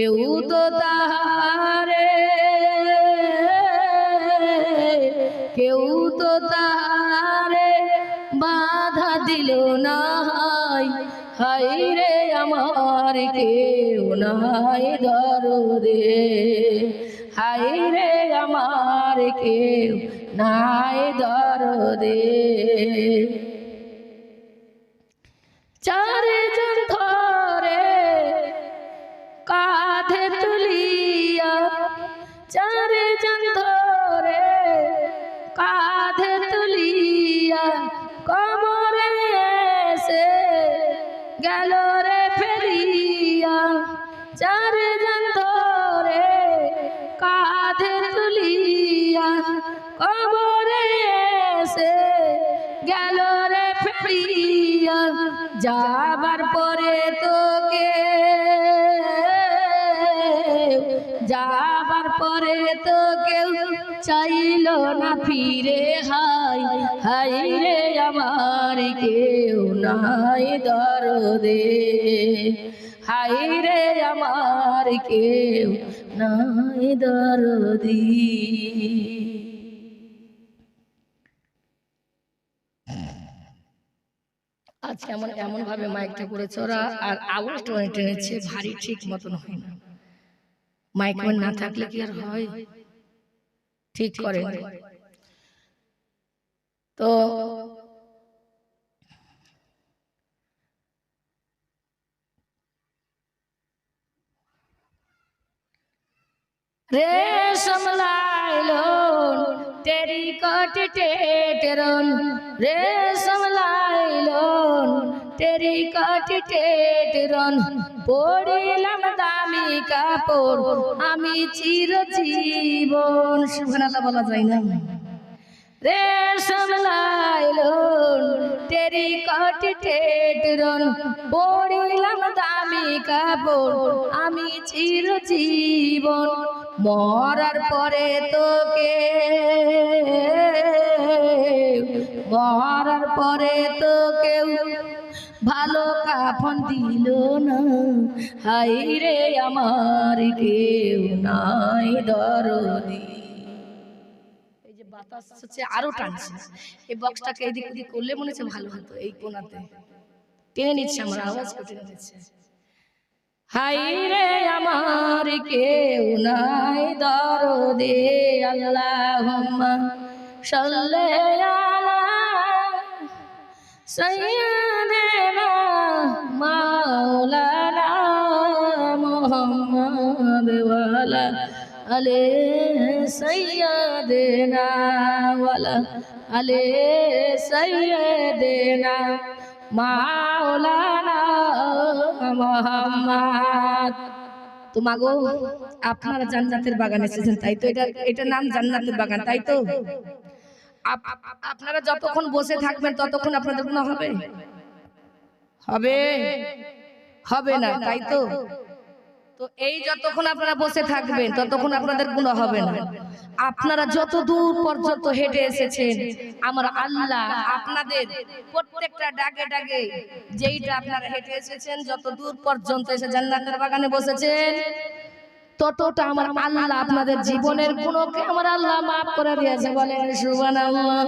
কেউ তো তাহারে কেউ তো তাহারে বাধা দিল না, হায় রে আমার কেউ নাই দরদে, হায় রে আমার কেউ নাই দরদে। চারজন ধরে কাঁধে তুলিয়া, চারজন ধরে কাঁধে তুলিয়া, কোমরে এসে গেল রে ফেলিয়া। চারজন ধরে কাঁধে তুলিয়া, কোমরে এসে গেল রে ফেলিয়া। যাবার পরে তোকে, যাবার পরে তো কেউ চাইল না ফিরে, হায় হায় রে আমার কেউ নাই দরদে, হায় রে আমার কেউ নাই দরদি। আজকে এমন এমন ভাবে মাইকটা করেছে ওরা, আর আওয়াজটা টেনেছে ভারী, ঠিক মতন হয় না। মাইকম্যান না থাকলে কি আর হয়, ঠিক করে। তো रेशम लाइलोन तेरी कट टेटरन, रेशम लाइलोन तेरी कट टेटरन। পড়িলাম দামি কাপড় আমি চিরজীবন। সুবহানাল্লাহ বলা যায় না। रेशम लाइलोन तेरी कट टेटरन, পড়িলাম দামি কাপড় আমি চিরজীবন। মরার পরে তোকে, মরার পরে তো কেউ ভালো কাফন দিল না, হায় রে আমার কেউ নাই দরদি। এই যে বাতাস হচ্ছে আরো টানছে, এই বক্সটাকে এদিক ওদিক করলে মনে হচ্ছে ভালো হতো। এই কোনাতে টেনে নিচ্ছে, আমার আওয়াজ টেনে নিচ্ছে। হায় রে আমার কেউ নাই দরদে, আল্লাহুম্মা সাল্লি আলা সাইয়্যিদিনা মাওলানা মুহাম্মদ ওয়া আলা আলি সাইয়্যিদিনা ওয়া আলা আলি সাইয়্যিদিনা মাওলানা মুহাম্মদ। তো মাগো আপনারা জান্নাতের বাগানে এসেছেন, তাই তো? এটার নাম জান্নাতের বাগান, তাই তো? আপনারা যতক্ষণ বসে থাকবেন ততক্ষণ আপনাদের গুনাহ হবে? হবে? হবে না, তাই তো? তো এই যতক্ষণ আপনারা বসে থাকবেন ততক্ষণ আপনাদের গুনাহ হবে না। আপনারা যত দূর পর্যন্ত হেঁটে এসেছেন, আমার আল্লাহ আপনাদের প্রত্যেকটা ডাগে ডাগে যেইটা আপনারা হেঁটে এসেছেন, যত দূর পর্যন্ত এসে জান্নাতের বাগানে বসেছেন, ততটা আমার আল্লাহ আপনাদের জীবনের গুণকে আমার আল্লাহ মাফ করে দিয়েছে। বলেন সুবহানাল্লাহ।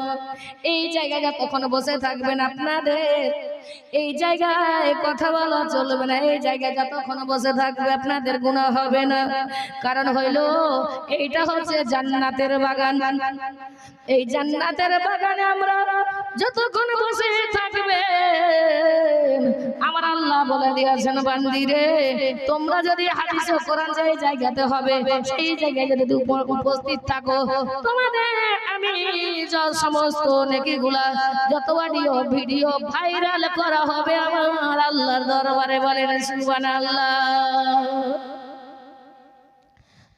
এই জায়গায় যতক্ষণ বসে থাকবেন আপনাদের এই জায়গায় কথা বলা চলবে না, এই জায়গায় যতক্ষণ বসে থাকবে আপনাদের গুনাহ হবে না। কারণ হইল এইটা হচ্ছে জান্নাতের বাগান। এই জান্নাতের বাগানে আমরা যতক্ষণ বসে থাকবে আমার আল্লাহ বলে দিয়েছেন, বান্দিরে তোমরা যদি হাদিস ও কোরআন যে জায়গাতে হবে সেই জায়গায় যদি উপস্থিত থাকো, তোমাদের আমি সমস্ত নেকিগুলা যত অডিও ভিডিও ভাইরাল করা হবে আমার আল্লাহর দরবারে। বলেন সুবহানাল্লাহ।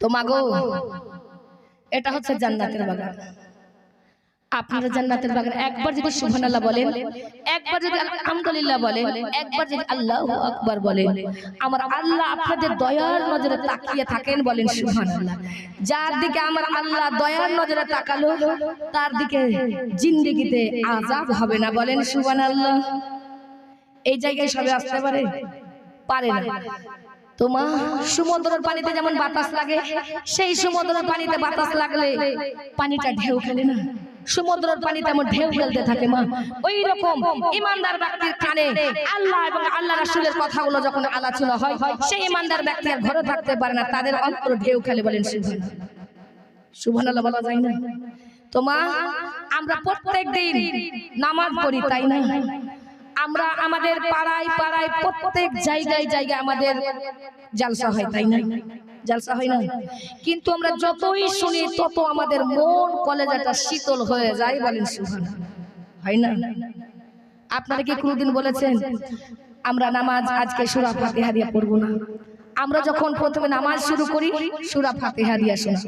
তো মাগো এটা হচ্ছে জান্নাতের বাগান। আপনারা জান্নাতের বাগান একবার যদি সুবহানাল্লাহ বলেন, একবার যদি আলহামদুলিল্লাহ বলেন, একবার যদি আল্লাহু আকবার বলেন, আমার আল্লাহ আপনাদের দয়ার নজরে তাকিয়ে থাকেন। বলেন সুবহানাল্লাহ। যার দিকে আমার আল্লাহ দয়ার নজরে তাকালো তার দিকে জিন্দেগিতে আযাব হবে না। বলেন সুবহানাল্লাহ। এই জায়গায় সবাই আসতে পারে? পারে না। তো মা সমুদ্রের পানিতে যেমন বাতাস লাগে, সেই সমুদ্রের পানিতে বাতাস লাগলে পানিটা ঢেউ খেলে না, সমুদ্রের পানিতে এমন ঢেউ খেলতে থাকে মা। ওই রকম ইমানদার ব্যক্তির কানে আল্লাহ এবং আল্লাহ রাসূলের কথাগুলো যখন আলোচনা হয়, সেই ইমানদার ব্যক্তি আর ঘরে থাকতে পারে না, তাদের অন্তর ঢেউ খেলে। বলেন সুবহানাল্লাহ। সুবহানাল্লাহ বলা যায় না? তো মা আমরা প্রত্যেকদিন নামাজ পড়ি, তাই না? আমরা আমাদের পাড়ায় পাড়ায় প্রত্যেক জায়গায় জায়গায় আমাদের জালসা হয়, তাই না? জালসা হয় না? কিন্তু আমরা যতই শুনি তত আমাদের মন কলেজাটা শীতল হয়ে যায়। বলেন সুবহানাল্লাহ। হয় না? আপনারা কি কোনদিন বলেছেন আমরা নামাজ আজকে সূরা ফাতিহা দিয়ে পড়ব না? আমরা যখন প্রথমে নামাজ শুরু করি সূরা ফাতিহা দিয়ে শোনা।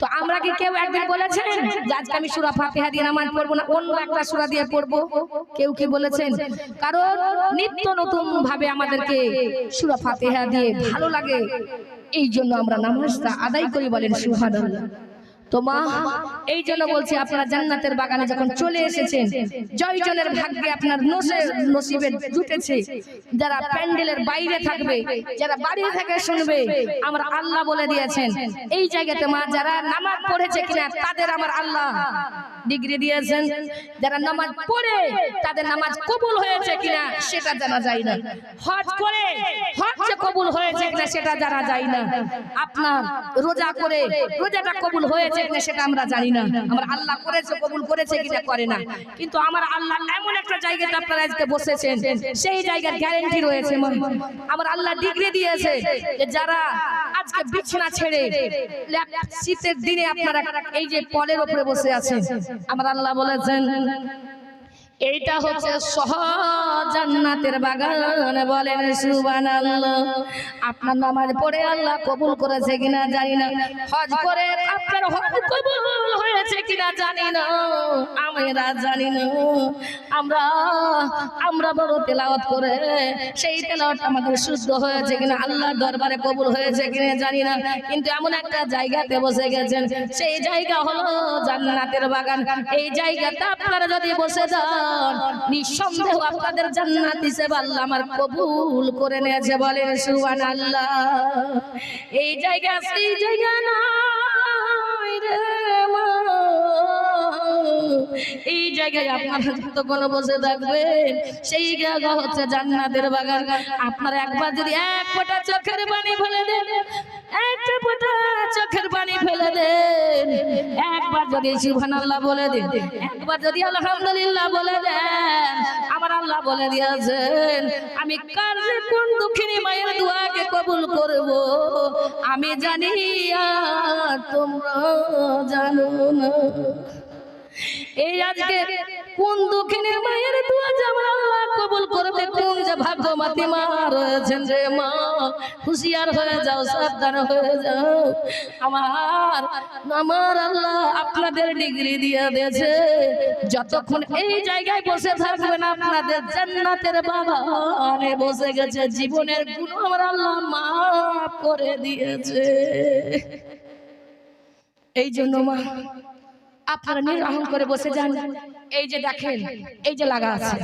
তো আমরা কি কেউ একদিন বলেছেন যে আজকে আমি সূরা ফাতিহা দিয়ে নামাজ পড়ব না, অন্য একটা সূরা দিয়ে পড়ব? কেউ কি বলেছেন? কারণ নিত্য নতুন ভাবে আমাদেরকে সূরা ফাতিহা দিয়ে ভালো লাগে, এই জন্য আমরা নামাজটা আদায় করি। বলেন সুবহানাল্লাহ। তো মা এই জন্য বলছি, আপনারা জান্নাতের বাগানে যখন চলে এসেছেন, জয়জনের ভাগ্যে আপনার নসিবে জুটেছে। যারা প্যান্ডেলের বাইরে থাকবে, যারা বাড়ি থেকে শুনবে, আমার আল্লাহ বলে দিয়েছেন এই জায়গাতে মা যারা নামাজ পড়েছে কিনা তাদের আমার আল্লাহ ডিগ্রি দিয়েছেন। যারা নামাজ পড়ে তাদের নামাজ কবুল হয়েছে কিনা সেটা জানা যায় না। হজ করে হজ কবুল হয়েছে কিনা সেটা জানা যায় না। আপনার রোজা করে রোজাটা কবুল হয়েছে কিনা সেটা আমরা জানি না। আমার আল্লাহ করেছে, কবুল করেছে কিনা করে না। কিন্তু আমার আল্লাহ এমন একটা জায়গাতে আপনারা আজকে বসেছেন, সেই জায়গার গ্যারান্টি রয়েছে। আমার আল্লাহ ডিগ্রি দিয়েছে যে যারা আজকে বিছানা ছেড়ে শীতের দিনে আপনারা এই যে পলের উপরে বসে আছেন, আমার আল্লাহ বলেছেন এইটা হচ্ছে সহজ জান্নাতের বাগান। বলেন সুবহানাল্লাহ। আপনার নামাজ পড়ে আল্লাহ কবুল করেছে কিনা জানি না, হজ করে আপনার হজ কবুল হয়েছে কিনা জানি না, আমরা জানি না। আমরা বড় তেলাওয়াত করে সেই তেলাওয়াত আমাদের শুদ্ধ হয়েছে কিনা, আল্লাহর দরবারে কবুল হয়েছে কিনা জানি না। কিন্তু এমন একটা জায়গাতে বসে গেছেন, সেই জায়গা হলো জান্নাতের বাগান। এই জায়গাতে আপনারা যদি বসে যান, নিঃসন্দেহ আপনাদের জান্নাত হিসেবে আল্লাহ আমার কবুল করে নিয়েছে। বলেন সুবহানাল্লাহ। এই জায়গা সেই জায়গা নয় রে মা, এই জায়গায় আপনারা যতক্ষণ বসে থাকবেন সেই জায়গা হচ্ছে জান্নাতের বাগান। আপনারা একবার যদি এক ফোঁটা চোখের পানি ফেলে দেন, একটা ফোঁটা চোখের পানি ফেলে দেন, একবার যদি সুবহানাল্লাহ বলে দেন, একবার যদি আলহামদুলিল্লাহ বলে দেন, আমার আল্লাহ বলে দিয়েছেন আমি কার যে কোন দুঃখিনী মায়ের দোয়াকে কবুল করব আমি জানি আর তোমরা জানো না। এই আজকে কোন দুঃখিনী মায়ের দোয়া যে আমার আল্লাহ কবুল করবে, কোন যে ভাগ্যবতী মা রয়েছেন যে মা, হুঁশিয়ার হয়ে যাও, সাবধান হয়ে যাও। আমার আল্লাহ আপনাদের ডিগ্রি দিয়ে দিয়েছে। যতক্ষণ এই জায়গায় বসে থাকবেন আপনাদের জান্নাতের বাগানে বসে গেছে, জীবনের গুনাহ আমার আল্লাহ মাফ করে দিয়েছে। এই জন্য মা আপনারা নিরহং করে বসে যান। এই যে দেখেন এই যে লাগা আছে,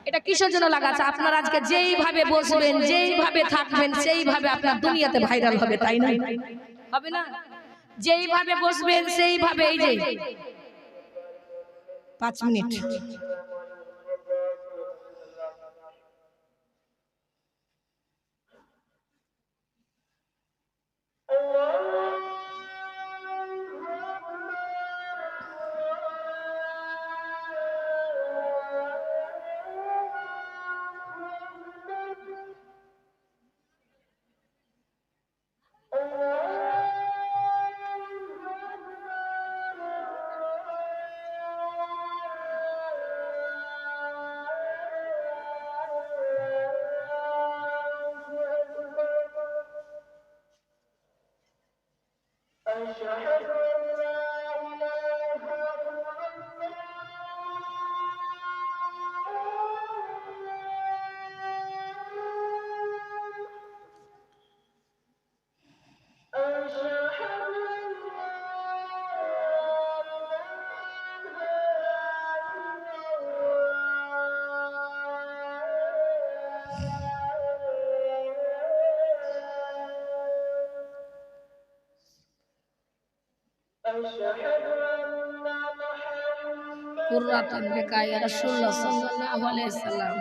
এটা কিসের জন্য লাগা আছে? আপনারা আজকে যেইভাবে বসবেন, যেইভাবে থাকবেন, সেইভাবে আপনার দুনিয়াতে ভাইরাল হবে, তাই না? হবে না? যেইভাবে বসবেন সেইভাবে। এই যে 5 মিনিট কুররাতুন বিকা ইয়া রাসূলুল্লাহ সাল্লাল্লাহু আলাইহি ওয়াসাল্লাম।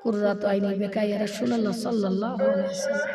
কুররাতু আইনি বিকা ইয়া রাসূলুল্লাহ সাল্লাল্লাহু আলাইহি ওয়াসাল্লাম।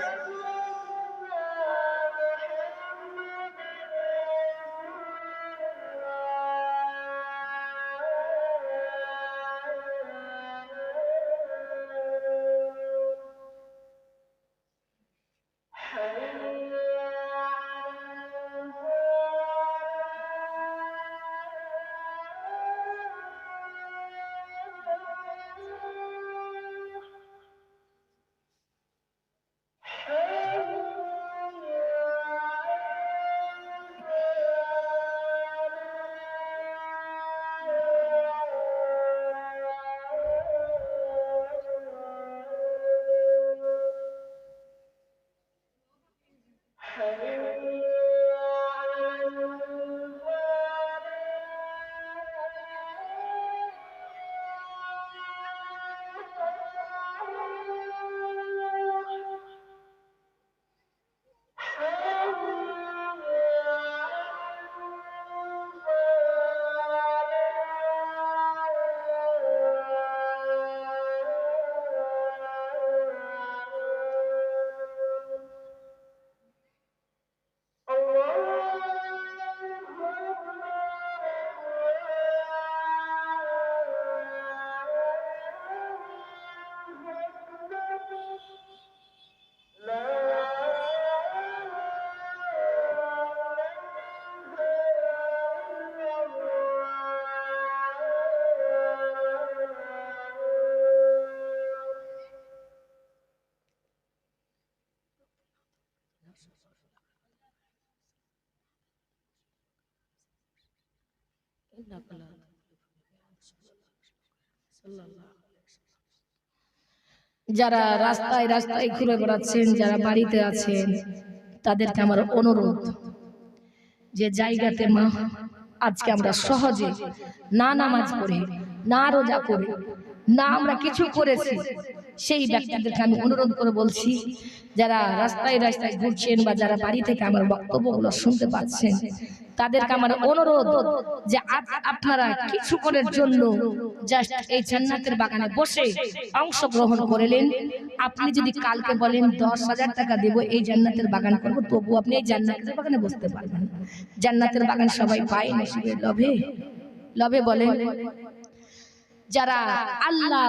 যারা রাস্তায় রাস্তায় ঘুরে বেড়াচ্ছেন, যারা বাড়িতে আছেন, তাদেরকে আমার অনুরোধ, যে জায়গাতে মা আজকে আমরা সহজে না নামাজ পড়ে, না রোজা করে, না আমরা কিছু করেছি, সেই ব্যক্তিদেরকে আমি অনুরোধ করে বলছি, যারা রাস্তায় রাস্তায় ঘুরছেন বা যারা বাড়ি থেকে আমার বক্তব্যগুলো শুনতে পাচ্ছেন, তাদেরকে আমার অনুরোধ যে আজ আপনারা কিছুক্ষণের জন্য জাস্ট এই জান্নাতের বাগানে বসে অংশগ্রহণ করলেন। আপনি যদি কালকে বলেন 10,000 টাকা দেব এই জান্নাতের বাগান করব, তবু আপনি এই জান্নাতের বাগানে বসতে পারবেন। জান্নাতের বাগান সবাই পায় নসিবে, লভে লভে বলেন। যারা আল্লাহ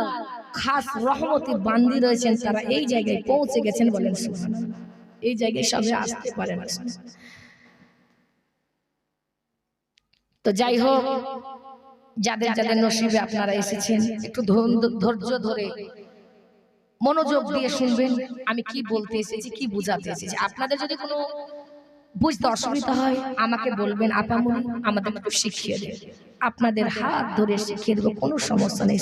খাস রহমতের বান্দি রয়েছেন, তারা এই জায়গায় পৌঁছে গেছেন, বলেন সুবহানাল্লাহ। এই জায়গায় সবাই আসতে পারে না। তো যাই হোক, যাদের যাদের নসিবে আপনারা এসেছেন, একটু ধৈর্য ধরে মনোযোগ দিয়ে শুনবেন আমি কি বলতে এসেছি, কি বুঝাতে এসেছি। আপনাদের যদি কোনো বুঝতে অসুবিধা হয় আমাকে বলবেন, আপামনি আমাদের একটু শিখিয়ে দেন, আপনাদের হাত ধরে শিখিয়ে দেবো, কোনো সমস্যা নেই।